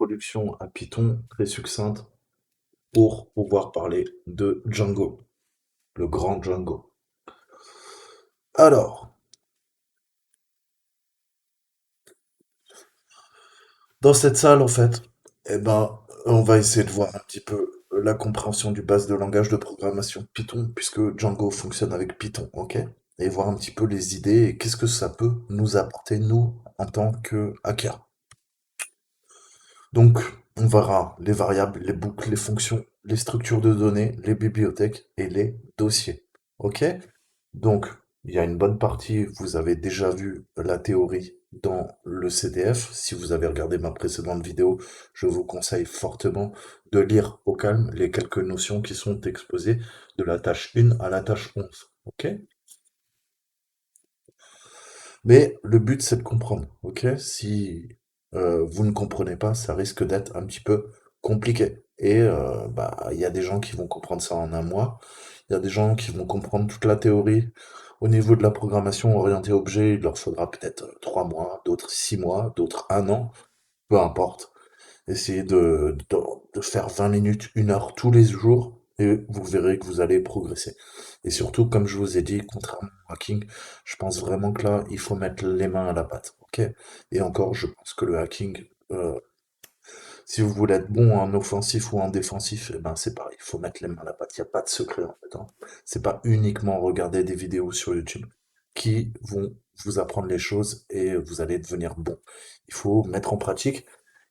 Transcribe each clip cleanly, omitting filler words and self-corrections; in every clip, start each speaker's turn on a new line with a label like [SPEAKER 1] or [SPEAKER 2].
[SPEAKER 1] introduction à Python très succincte pour pouvoir parler de Django, le grand Django. Alors, dans cette salle, en fait, on va essayer de voir un petit peu la compréhension du base de langage de programmation Python, puisque Django fonctionne avec Python, ok? Et voir un petit peu les idées et qu'est-ce que ça peut nous apporter, nous, en tant que hackers. Donc, on verra les variables, les boucles, les fonctions, les structures de données, les bibliothèques et les dossiers. Ok? Donc, il y a une bonne partie, vous avez déjà vu la théorie dans le CDF. Si vous avez regardé ma précédente vidéo, je vous conseille fortement de lire au calme les quelques notions qui sont exposées de la tâche 1 à la tâche 11. Ok? Mais le but, c'est de comprendre, ok? Si vous ne comprenez pas, ça risque d'être un petit peu compliqué. Et il y a des gens qui vont comprendre ça en un mois. Il y a des gens qui vont comprendre toute la théorie. Au niveau de la programmation orientée objet, il leur faudra peut-être 3 mois, d'autres 6 mois, d'autres un an, peu importe. Essayez de faire 20 minutes, 1 heure tous les jours et vous verrez que vous allez progresser. Et surtout, comme je vous ai dit, contrairement au hacking, je pense vraiment que là, il faut mettre les mains à la pâte. Ok? Et encore, je pense que le hacking, si vous voulez être bon en offensif ou en défensif, eh ben c'est pareil, il faut mettre les mains à la pâte. Il n'y a pas de secret en fait, hein. C'est pas uniquement regarder des vidéos sur YouTube qui vont vous apprendre les choses et vous allez devenir bon. Il faut mettre en pratique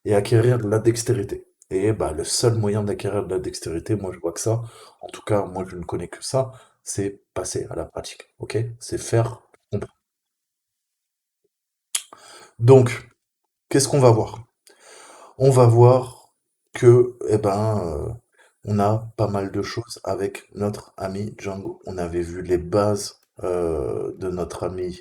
[SPEAKER 1] et acquérir de la dextérité. Et bah, le seul moyen d'acquérir de la dextérité, moi je vois que ça, en tout cas moi je ne connais que ça, c'est passer à la pratique. Ok? C'est faire comprendre. Donc, qu'est-ce qu'on va voir? On va voir que, on a pas mal de choses avec notre ami Django. On avait vu les bases de notre ami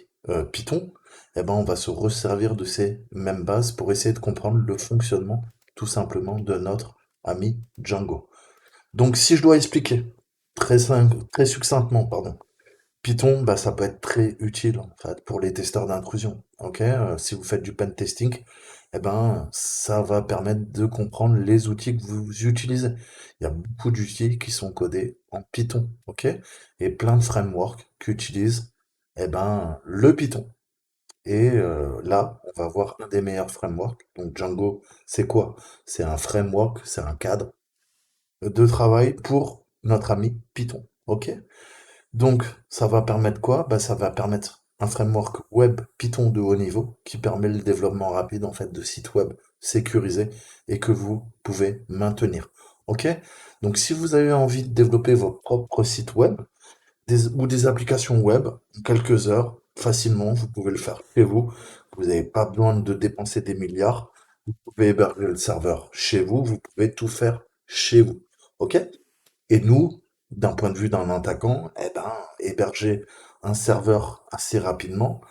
[SPEAKER 1] Python. On va se resservir de ces mêmes bases pour essayer de comprendre le fonctionnement tout simplement de notre ami Django. Donc, si je dois expliquer très succinctement, pardon, Python, bah, ça peut être très utile en fait pour les testeurs d'intrusion. Ok, si vous faites du pen testing, ça va permettre de comprendre les outils que vous utilisez. Il y a beaucoup d'outils qui sont codés en Python, ok, et plein de frameworks qui utilisent le Python. Et là, on va voir un des meilleurs frameworks. Donc Django, c'est quoi? C'est un framework, c'est un cadre de travail pour notre ami Python, ok? Donc, ça va permettre quoi? Bah, ça va permettre un framework web Python de haut niveau qui permet le développement rapide en fait de sites web sécurisés et que vous pouvez maintenir. Ok? Donc, si vous avez envie de développer votre propre site web ou des applications web en quelques heures, facilement, vous pouvez le faire chez vous. Vous n'avez pas besoin de dépenser des milliards. Vous pouvez héberger le serveur chez vous. Vous pouvez tout faire chez vous. Ok? Et nous, d'un point de vue d'un attaquant, héberger un serveur assez rapidement,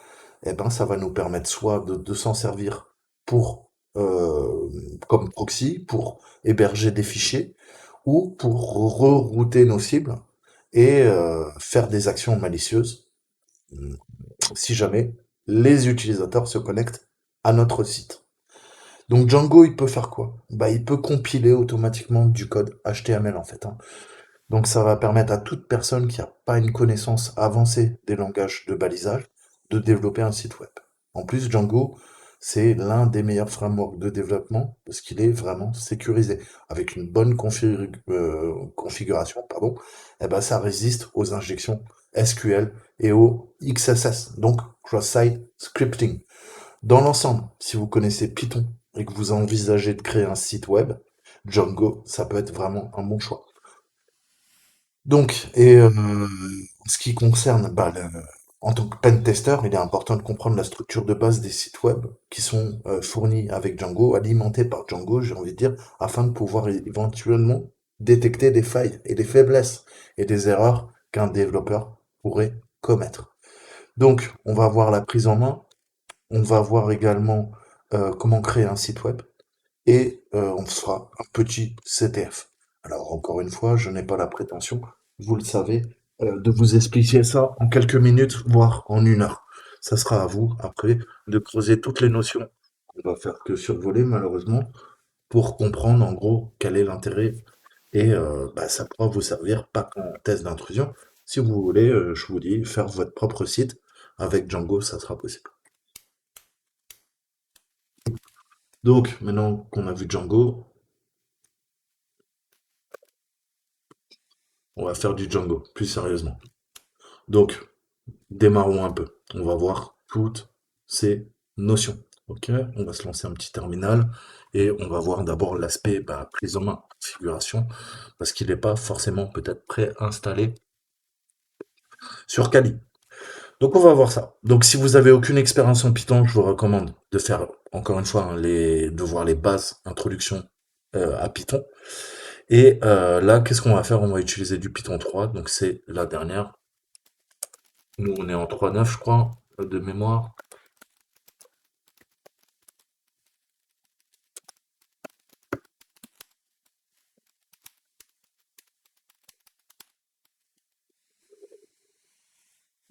[SPEAKER 1] ça va nous permettre soit de s'en servir pour comme proxy, pour héberger des fichiers, ou pour rerouter nos cibles et faire des actions malicieuses si jamais les utilisateurs se connectent à notre site. Donc Django, il peut faire quoi? Bah, il peut compiler automatiquement du code HTML en fait, hein. Donc ça va permettre à toute personne qui n'a pas une connaissance avancée des langages de balisage de développer un site web. En plus, Django, c'est l'un des meilleurs frameworks de développement parce qu'il est vraiment sécurisé. Avec une bonne configuration, pardon, ça résiste aux injections SQL et au XSS, donc Cross-Site Scripting. Dans l'ensemble, si vous connaissez Python et que vous envisagez de créer un site web, Django, ça peut être vraiment un bon choix. Donc, en ce qui concerne, en tant que pen tester, il est important de comprendre la structure de base des sites web qui sont fournis avec Django, alimentés par Django, j'ai envie de dire, afin de pouvoir éventuellement détecter des failles et des faiblesses et des erreurs qu'un développeur pourrait commettre. Donc, on va voir la prise en main, on va voir également comment créer un site web et on fera un petit CTF. Alors encore une fois, je n'ai pas la prétention, vous le savez, de vous expliquer ça en quelques minutes, voire en 1 heure. Ça sera à vous, après, de creuser toutes les notions. On va faire que survoler, malheureusement, pour comprendre en gros quel est l'intérêt et bah, ça pourra vous servir pas qu'en test d'intrusion. Si vous voulez, je vous dis, faire votre propre site avec Django, ça sera possible. Donc, maintenant qu'on a vu Django, on va faire du Django, plus sérieusement. Donc, démarrons un peu. On va voir toutes ces notions. Ok, on va se lancer un petit terminal et on va voir d'abord l'aspect bah, prise en main, configuration, parce qu'il n'est pas forcément peut-être préinstallé sur Kali. Donc on va voir ça. Donc si vous avez aucune expérience en Python, je vous recommande de faire encore une fois hein, de voir les bases, introduction à Python. Et là, qu'est-ce qu'on va faire? On va utiliser du Python 3, donc c'est la dernière. Nous, on est en 3.9, je crois, de mémoire.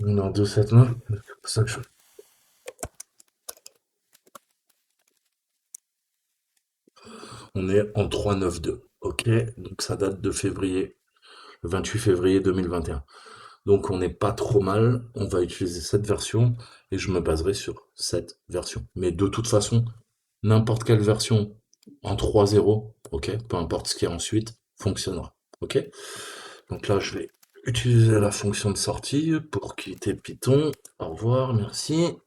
[SPEAKER 1] On est en 2.7.9. C'est pour ça que on est en 3.9.2. Ok, donc ça date de février, le 28 février 2021. Donc on n'est pas trop mal, on va utiliser cette version et je me baserai sur cette version. Mais de toute façon, n'importe quelle version en 3.0, ok, peu importe ce qu'il y a ensuite, fonctionnera. Ok. Donc là, je vais utiliser la fonction de sortie pour quitter Python. Au revoir, merci.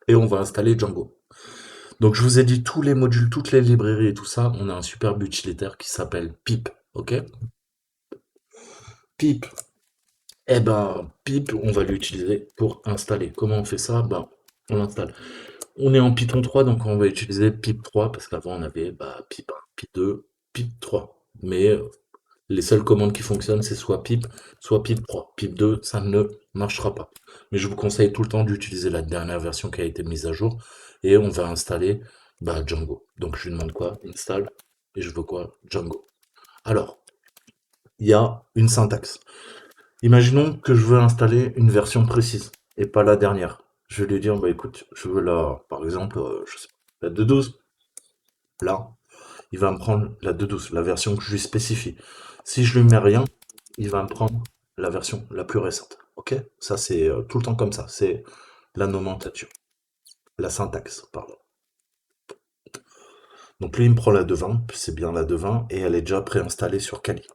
[SPEAKER 1] Et on va installer Django. Donc je vous ai dit tous les modules, toutes les librairies et tout ça, on a un superbe utilitaire qui s'appelle pip, ok? Pip, eh ben pip, on va l'utiliser pour installer. Comment on fait ça? Ben, on l'installe. On est en Python 3, donc on va utiliser pip 3 parce qu'avant on avait bah, pip 1, pip 2, pip 3. Mais les seules commandes qui fonctionnent, c'est soit pip 3. Pip 2, ça ne marchera pas. Mais je vous conseille tout le temps d'utiliser la dernière version qui a été mise à jour. Et on va installer bah, Django. Donc je lui demande quoi? Install. Et je veux quoi? Django. Alors, il y a une syntaxe. Imaginons que je veux installer une version précise et pas la dernière. Je vais lui dire, bah écoute, je veux la, par exemple, je sais pas, la 2.12. Là, il va me prendre la 2.12, la version que je lui spécifie. Si je lui mets rien, il va me prendre la version la plus récente. Ok? Ça, c'est tout le temps comme ça. C'est la nomenclature, la syntaxe, pardon. Donc lui, il me prend la 2.20, c'est bien la 2.20, et elle est déjà préinstallée sur Kali.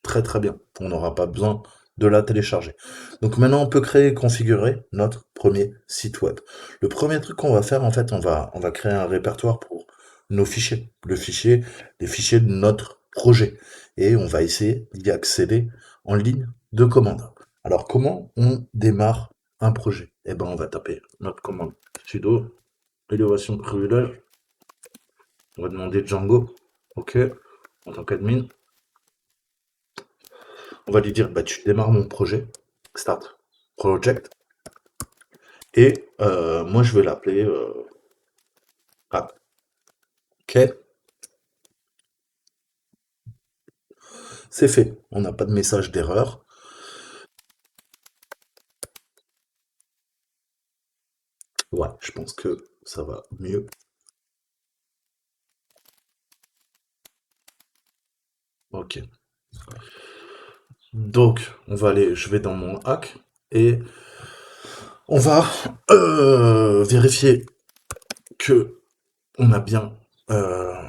[SPEAKER 1] Très très bien. On n'aura pas besoin de la télécharger. Donc maintenant, on peut créer et configurer notre premier site web. Le premier truc qu'on va faire, en fait, on va créer un répertoire pour nos fichiers. Les fichiers de notre projet. Et on va essayer d'y accéder en ligne de commande. Alors, comment on démarre un projet? Eh ben, on va taper notre commande sudo élévation de privilège. On va demander Django. OK. En tant qu'admin. On va lui dire, bah, tu démarres mon projet, start project, et moi je vais l'appeler app. Ok, c'est fait. On n'a pas de message d'erreur. Ouais, je pense que ça va mieux. Ok. Donc, on va aller, je vais dans mon hack et on va vérifier que on a bien euh,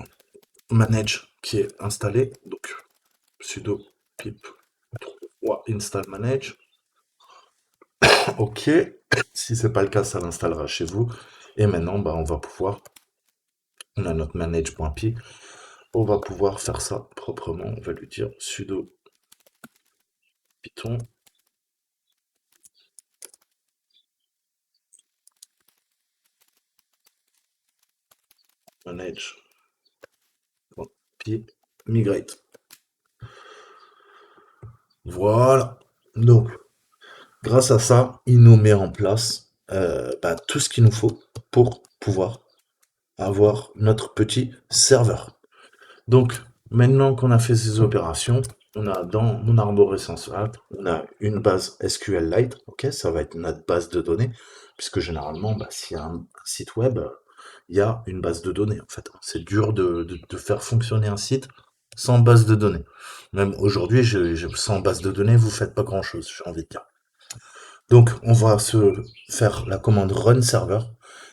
[SPEAKER 1] manage qui est installé. Donc, sudo pip 3 install manage. Ok. Si c'est pas le cas, ça l'installera chez vous. Et maintenant, bah, on va pouvoir, on a notre manage.py, on va pouvoir faire ça proprement. On va lui dire sudo python manage.py migrate. Voilà. Donc, grâce à ça, il nous met en place bah, tout ce qu'il nous faut pour pouvoir avoir notre petit serveur. Donc, maintenant qu'on a fait ces opérations, on a dans mon arborescence app, on a une base SQLite, ok, ça va être notre base de données, puisque généralement, bah, s'il y a un site web, il y a une base de données, en fait. C'est dur de faire fonctionner un site sans base de données. Même aujourd'hui, sans base de données, vous faites pas grand-chose, j'ai envie de dire. Donc, on va se faire la commande run server.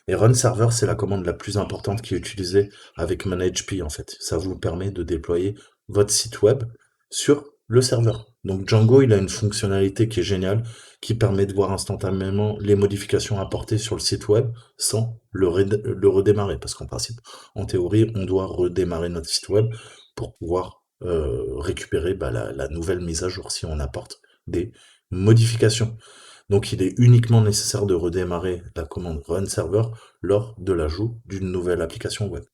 [SPEAKER 1] Et run server, c'est la commande la plus importante qui est utilisée avec ManageP, en fait. Ça vous permet de déployer votre site web sur le serveur. Donc, Django, il a une fonctionnalité qui est géniale, qui permet de voir instantanément les modifications apportées sur le site web sans le redémarrer. Parce qu'en principe, en théorie, on doit redémarrer notre site web pour pouvoir récupérer la nouvelle mise à jour si on apporte des modifications. Donc il est uniquement nécessaire de redémarrer la commande run server lors de l'ajout d'une nouvelle application web.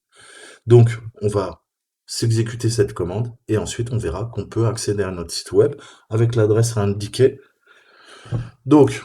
[SPEAKER 1] Donc on va s'exécuter cette commande et ensuite on verra qu'on peut accéder à notre site web avec l'adresse indiquée. Donc,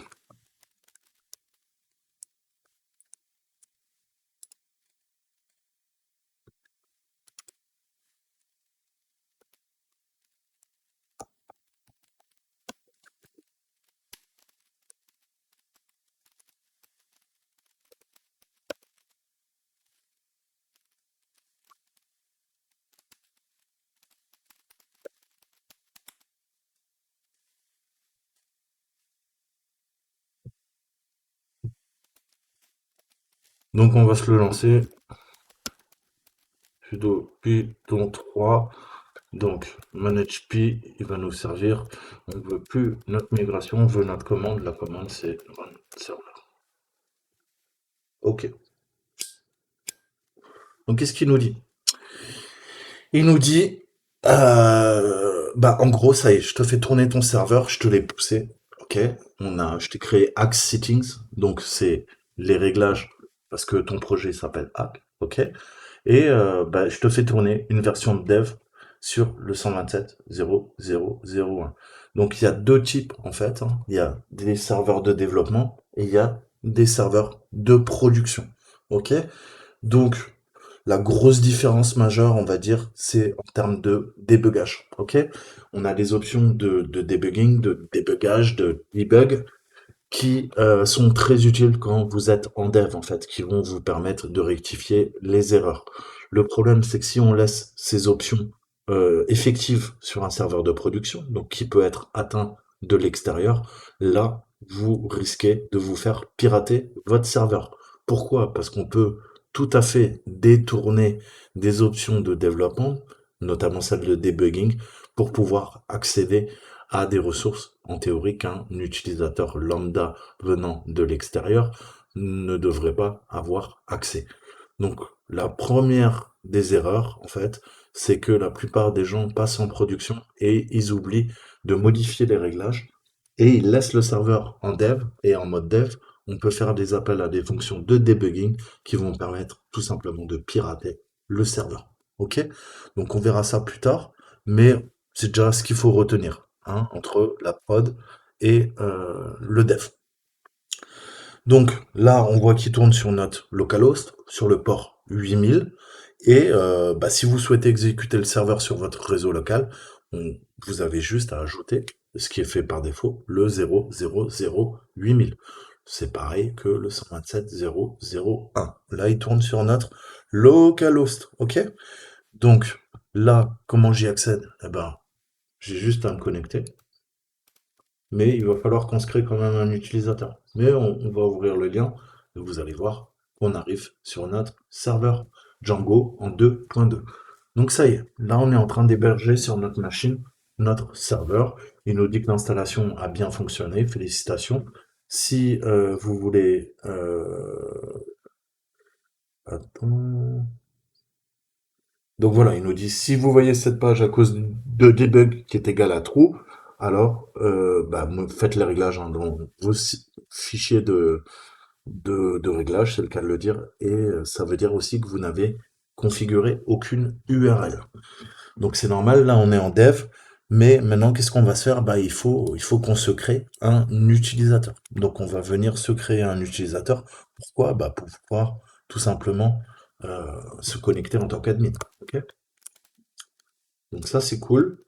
[SPEAKER 1] donc on va se le lancer. Sudo python 3. Donc manage p, il va nous servir. On ne veut plus notre migration, on veut notre commande. La commande c'est run server. OK. Donc qu'est-ce qu'il nous dit? Il nous dit, en gros, ça y est, je te fais tourner ton serveur, je te l'ai poussé, ok? Je t'ai créé Axe Settings, donc c'est les réglages, parce que ton projet s'appelle Axe, ok? Et je te fais tourner une version de dev sur le 127.0.0.0.1. Donc il y a deux types en fait, hein. Il y a des serveurs de développement et il y a des serveurs de production, ok? Donc la grosse différence majeure, on va dire, c'est en termes de débugage. Ok? On a des options de debugging, de débugage, de debug qui sont très utiles quand vous êtes en dev, en fait, qui vont vous permettre de rectifier les erreurs. Le problème, c'est que si on laisse ces options effectives sur un serveur de production, donc qui peut être atteint de l'extérieur, là, vous risquez de vous faire pirater votre serveur. Pourquoi? Parce qu'on peut tout à fait détourner des options de développement, notamment celle de debugging, pour pouvoir accéder à des ressources en théorie qu'un utilisateur lambda venant de l'extérieur ne devrait pas avoir accès. Donc la première des erreurs, en fait, c'est que la plupart des gens passent en production et ils oublient de modifier les réglages et ils laissent le serveur en dev et en mode dev. On peut faire des appels à des fonctions de debugging qui vont permettre tout simplement de pirater le serveur. Ok? Donc on verra ça plus tard, mais c'est déjà ce qu'il faut retenir, hein, entre la prod et le dev. Donc là, on voit qu'il tourne sur notre localhost, sur le port 8000. Et si vous souhaitez exécuter le serveur sur votre réseau local, vous avez juste à ajouter ce qui est fait par défaut, le 0.0.0.8000. C'est pareil que le 127.0.0.1. Là, il tourne sur notre localhost, ok? Donc là, comment j'y accède? Eh ben, j'ai juste à me connecter, mais il va falloir qu'on se crée quand même un utilisateur. Mais on va ouvrir le lien et vous allez voir qu'on arrive sur notre serveur Django en 2.2. Donc ça y est, là on est en train d'héberger sur notre machine notre serveur. Il nous dit que l'installation a bien fonctionné, félicitations. Si vous voulez... attends. Donc voilà, il nous dit si vous voyez cette page à cause de debug qui est égal à true, alors faites les réglages hein, dans vos fichiers de réglages, c'est le cas de le dire, et ça veut dire aussi que vous n'avez configuré aucune URL. Donc c'est normal, là on est en dev, mais maintenant qu'est-ce qu'on va se faire? Il faut qu'on se crée un utilisateur. Donc on va venir se créer un utilisateur. Pourquoi? Pour pouvoir tout simplement se connecter en tant qu'admin. Ok. Donc ça c'est cool.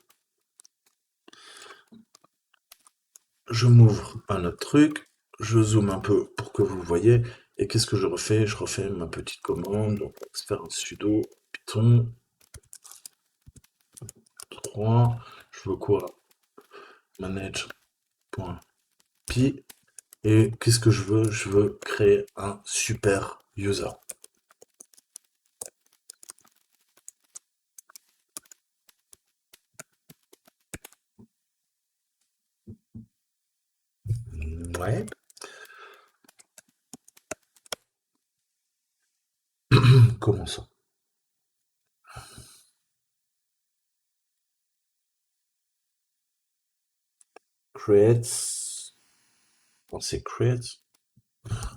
[SPEAKER 1] Je m'ouvre un autre truc, je zoome un peu pour que vous voyez, Et qu'est-ce que je refais? Je refais ma petite commande. Donc, on va se faire un sudo python 3. Je veux quoi? Manage.py. Et qu'est-ce que je veux? Je veux créer un super user. Ouais. Comment ça? Creates. Non, c'est create.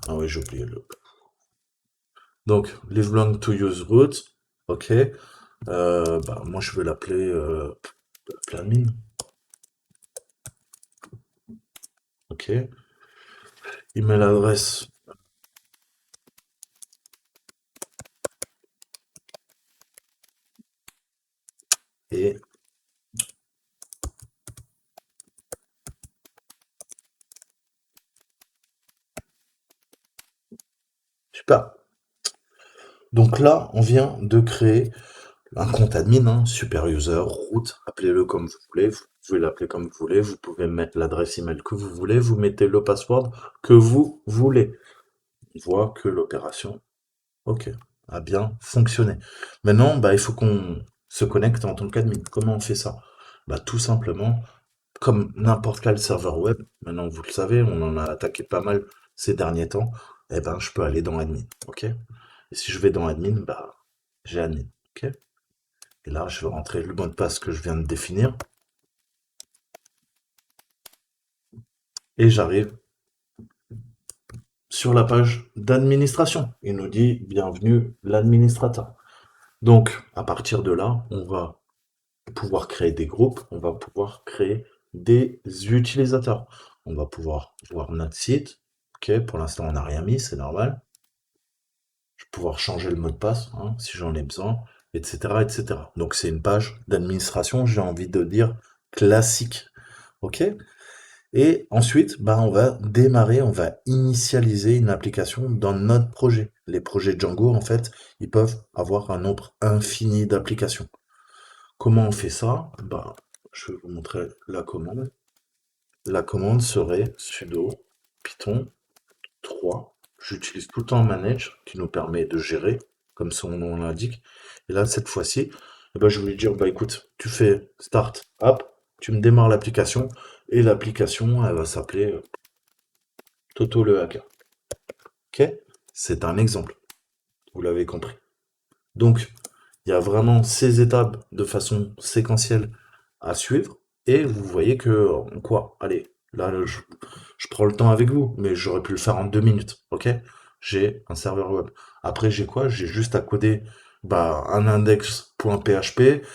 [SPEAKER 1] Ah oui, j'ai oublié le. Donc, live long to use root. Ok. Bah, moi, je vais l'appeler admin. Ok. Email adresse. Et super. Donc là, on vient de créer un compte admin, hein, super user, root, appelez-le comme vous voulez, vous pouvez l'appeler comme vous voulez, vous pouvez mettre l'adresse email que vous voulez, vous mettez le password que vous voulez. On voit que l'opération, ok, a bien fonctionné. Maintenant, bah, il faut qu'on se connecte en tant qu'admin. Comment on fait ça? Bah, tout simplement, comme n'importe quel serveur web, maintenant vous le savez, on en a attaqué pas mal ces derniers temps, eh ben, je peux aller dans admin, ok? Et si je vais dans admin, bah, j'ai admin, ok? Et là, je vais rentrer le mot de passe que je viens de définir. Et j'arrive sur la page d'administration. Il nous dit bienvenue l'administrateur. Donc, à partir de là, on va pouvoir créer des groupes, on va pouvoir créer des utilisateurs. On va pouvoir voir notre site. Ok, pour l'instant, on n'a rien mis, c'est normal. Je vais pouvoir changer le mot de passe hein, si j'en ai besoin, etc., etc. Donc, c'est une page d'administration, j'ai envie de dire classique. Ok. Et ensuite, bah, on va démarrer, on va initialiser une application dans notre projet. Les projets Django, en fait, ils peuvent avoir un nombre infini d'applications. Comment on fait ça? Bah, je vais vous montrer la commande. La commande serait sudo python 3. J'utilise tout le temps manage qui nous permet de gérer, comme son nom l'indique. Et là, cette fois-ci, eh ben, je vais lui dire, bah écoute, tu fais start app, tu me démarres l'application, et l'application, elle va s'appeler Toto le hacker. Ok? C'est un exemple, vous l'avez compris. Donc, il y a vraiment ces étapes de façon séquentielle à suivre. Et vous voyez que, en quoi, allez, là, je prends le temps avec vous, mais j'aurais pu le faire en 2 minutes. Ok? J'ai un serveur web. Après, j'ai quoi? J'ai juste à coder bah, un index.php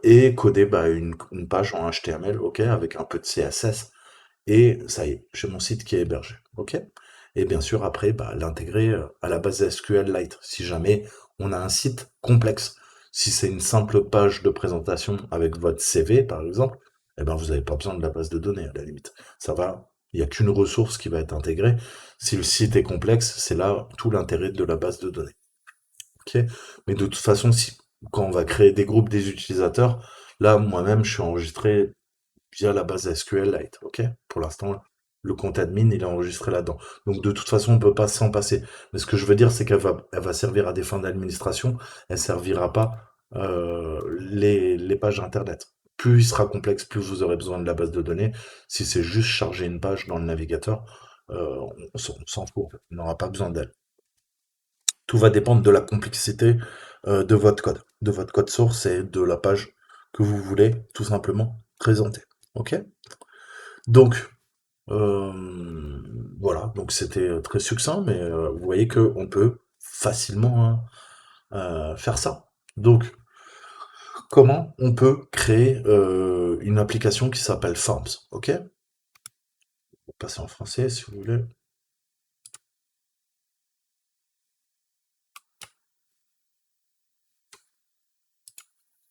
[SPEAKER 1] et coder bah, une page en HTML, ok, avec un peu de CSS. Et ça y est, j'ai mon site qui est hébergé. OK? Et bien sûr, après, bah, l'intégrer à la base SQLite, si jamais on a un site complexe. Si c'est une simple page de présentation avec votre CV, par exemple, eh ben, vous n'avez pas besoin de la base de données, à la limite. Ça va, il n'y a qu'une ressource qui va être intégrée. Si le site est complexe, c'est là tout l'intérêt de la base de données. OK? Mais de toute façon, si, quand on va créer des groupes des utilisateurs, là, moi-même, je suis enregistré via la base SQLite, ok? Pour l'instant, le compte admin, il est enregistré là-dedans. Donc de toute façon, on ne peut pas s'en passer. Mais ce que je veux dire, c'est qu'elle va servir à des fins d'administration, elle servira pas les pages Internet. Plus il sera complexe, plus vous aurez besoin de la base de données. Si c'est juste charger une page dans le navigateur, on s'en fout, en fait. On n'aura pas besoin d'elle. Tout va dépendre de la complexité de votre code source et de la page que vous voulez tout simplement présenter. Ok? Donc, euh, voilà, donc c'était très succinct, mais vous voyez qu'on peut facilement hein, faire ça. Donc, comment on peut créer une application qui s'appelle Forms, ok? On va passer en français si vous voulez.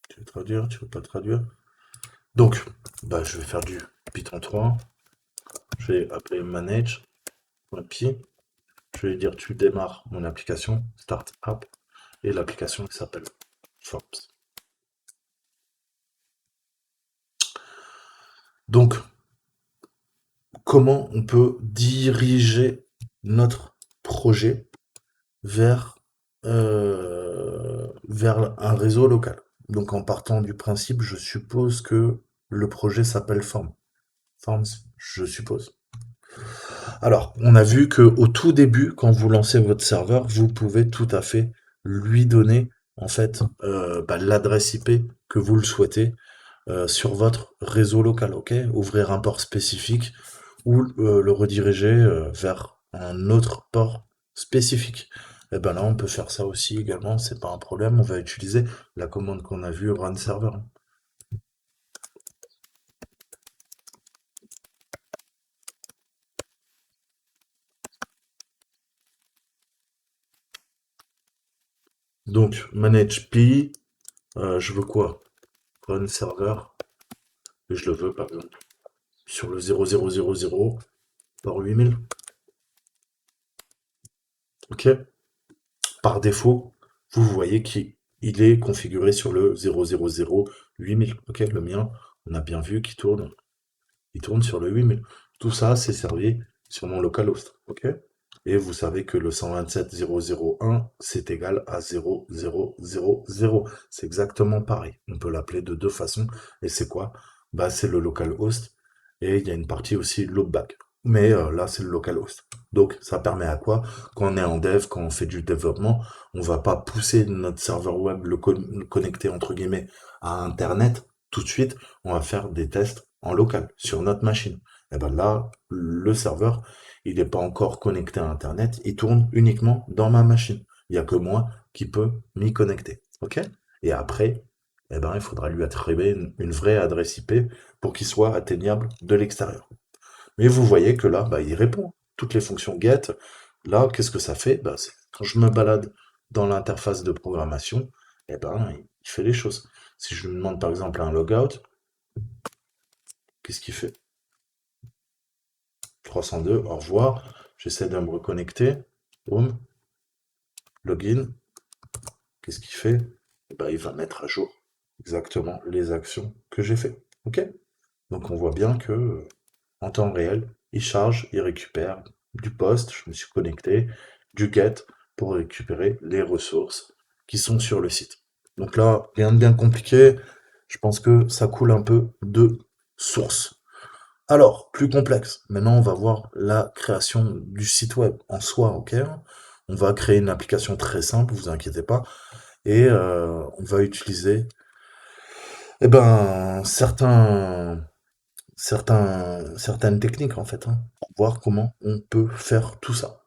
[SPEAKER 1] Tu veux traduire, tu veux pas traduire? Donc, bah, je vais faire du Python 3. Je vais appeler manage.py. Je vais dire, tu démarres mon application, Start App, et l'application qui s'appelle Forms. Donc, comment on peut diriger notre projet vers un réseau local? Donc, en partant du principe, je suppose que le projet s'appelle Forms, je suppose. Alors, on a vu que au tout début, quand vous lancez votre serveur, vous pouvez tout à fait lui donner en fait l'adresse IP que vous le souhaitez sur votre réseau local, ok? Ouvrir un port spécifique ou le rediriger vers un autre port spécifique. Et ben là, on peut faire ça aussi également, c'est pas un problème. On va utiliser la commande qu'on a vue run server. Donc, manage P, je veux quoi? Run server, et je le veux par exemple sur le 0000 par 8000. Ok? Par défaut, vous voyez qu'il est configuré sur le 000 8000. Ok? Le mien, on a bien vu qu'il tourne. Il tourne sur le 8000. Tout ça, c'est servi sur mon localhost. Ok? Et vous savez que le 127.0.0.1, c'est égal à 0.0.0.0. C'est exactement pareil. On peut l'appeler de deux façons. Et c'est quoi? Bah, c'est le localhost. Et il y a une partie aussi loopback. Mais là, c'est le localhost. Donc, ça permet à quoi? Quand on est en dev, quand on fait du développement, on va pas pousser notre serveur web, le connecter entre guillemets à Internet tout de suite. On va faire des tests en local, sur notre machine. Et ben là, le serveur, il n'est pas encore connecté à Internet, il tourne uniquement dans ma machine. Il n'y a que moi qui peux m'y connecter. OK? Et après, eh ben, il faudra lui attribuer une vraie adresse IP pour qu'il soit atteignable de l'extérieur. Mais vous voyez que là, bah, il répond. Toutes les fonctions get, là, qu'est-ce que ça fait? Bah, quand je me balade dans l'interface de programmation, eh ben, il fait les choses. Si je lui demande par exemple un logout, qu'est-ce qu'il fait? 302, au revoir. J'essaie de me reconnecter. Boom, login. Qu'est-ce qu'il fait? Eh ben, il va mettre à jour exactement les actions que j'ai fait. OK? Donc on voit bien que en temps réel, il charge, il récupère du post, je me suis connecté, du get pour récupérer les ressources qui sont sur le site. Donc là, rien de bien compliqué. Je pense que ça coule un peu de source. Alors, plus complexe. Maintenant, on va voir la création du site web en soi, ok? On va créer une application très simple, vous inquiétez pas, et on va utiliser, certaines techniques en fait, hein, pour voir comment on peut faire tout ça.